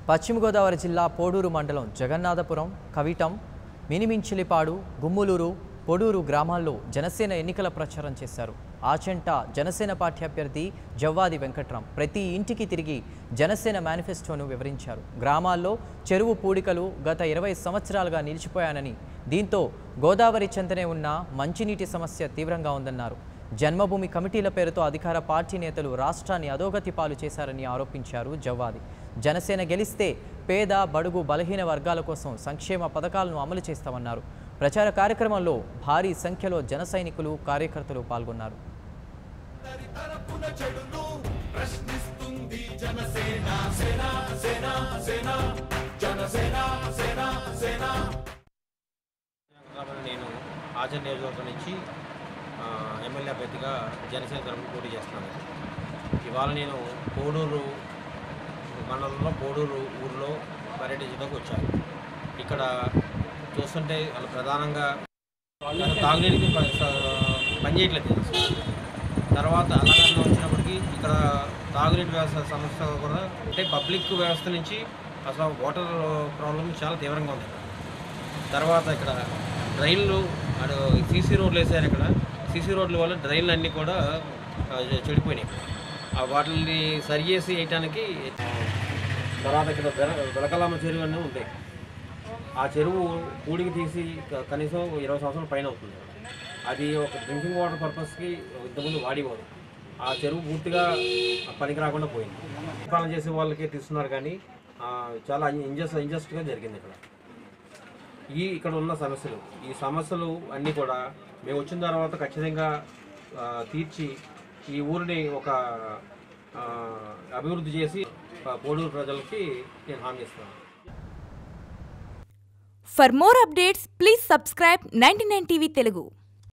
పశ్చిమ గోదావరి జిల్లా పోడూరు మండలం జగన్నాథపురం, కవిటం, మినిమించిలిపాడు, గుమ్ములూరు, పొడూరు గ్రామాల్లో జనసేన ఎన్నికల ప్రచారం చేశారు. ఆచంట జనసేన పార్టీ అభ్యర్థి జవ్వాది వెంకట్రాం ప్రతి ఇంటికి తిరిగి జనసేన మేనిఫెస్టోను వివరించారు. గ్రామాల్లో చెరువు పూడికలు గత 20 సంవత్సరాలుగా నిలిచిపోయానని, దీంతో గోదావరి చెంతనే ఉన్న మంచినీటి సమస్య తీవ్రంగా ఉందన్నారు. జన్మభూమి కమిటీల పేరుతో అధికార పార్టీ నేతలు రాష్ట్రాన్ని అధోగతి పాలు చేశారని ఆరోపించారు జవ్వాది. జనసేన గెలిస్తే పేద, బడుగు, బలహీన వర్గాల కోసం సంక్షేమ పథకాలను అమలు చేస్తామన్నారు. ప్రచార కార్యక్రమంలో భారీ సంఖ్యలో జన సైనికులు, కార్యకర్తలు పాల్గొన్నారు. నేను ఆచరణ నియోజకవర్గం నుంచి ఎమ్మెల్యే అభ్యర్థిగా జనసేన తరఫున పోటీ చేస్తున్నాను. ఇవాళ నేను పోడూరు మండలంలో పోడూరు ఊరిలో పర్యటించడానికి వచ్చాను. ఇక్కడ చూస్తుంటే వాళ్ళు ప్రధానంగా తాగునీటికి పనిచేయట్లేదు. తర్వాత అలాగే వచ్చినప్పటికీ ఇక్కడ తాగునీటి వ్యవస్థ సమస్య కూడా అంటే పబ్లిక్ వ్యవస్థ నుంచి అసలు వాటర్ ప్రాబ్లం చాలా తీవ్రంగా ఉంది. తర్వాత ఇక్కడ డ్రైన్లు సీసీ రోడ్లు వేసారు. ఇక్కడ సీసీ రోడ్ల వల్ల డ్రైన్లు అన్నీ కూడా చెడిపోయినాయి. వాటిని సరి చేసి వేయటానికి తర్వాత ఇక్కడ వెలకలమ్మ చెరువు అన్నీ ఉంటాయి. ఆ చెరువు పూడికి తీసి కనీసం 20 సంవత్సరాల పైన అవుతుంది. అది ఒక డ్రింకింగ్ వాటర్ పర్పస్కి ఇంతకుముందు వాడేవారు. ఆ చెరువు పూర్తిగా పనికి రాకుండా పోయింది. పాలన చేసే వాళ్ళకి తీస్తున్నారు, కానీ చాలా ఇంజస్ట్గా జరిగింది. ఇక్కడ ఉన్న సమస్యలు, ఈ సమస్యలు అన్నీ కూడా మేము వచ్చిన తర్వాత ఖచ్చితంగా తీర్చి ఈ ఊరిని ఒక అభివృద్ధి చేసి పోడూరు ప్రజలకి నేను హామీ ఇస్తాను. For more updates, please subscribe 99 TV Telugu.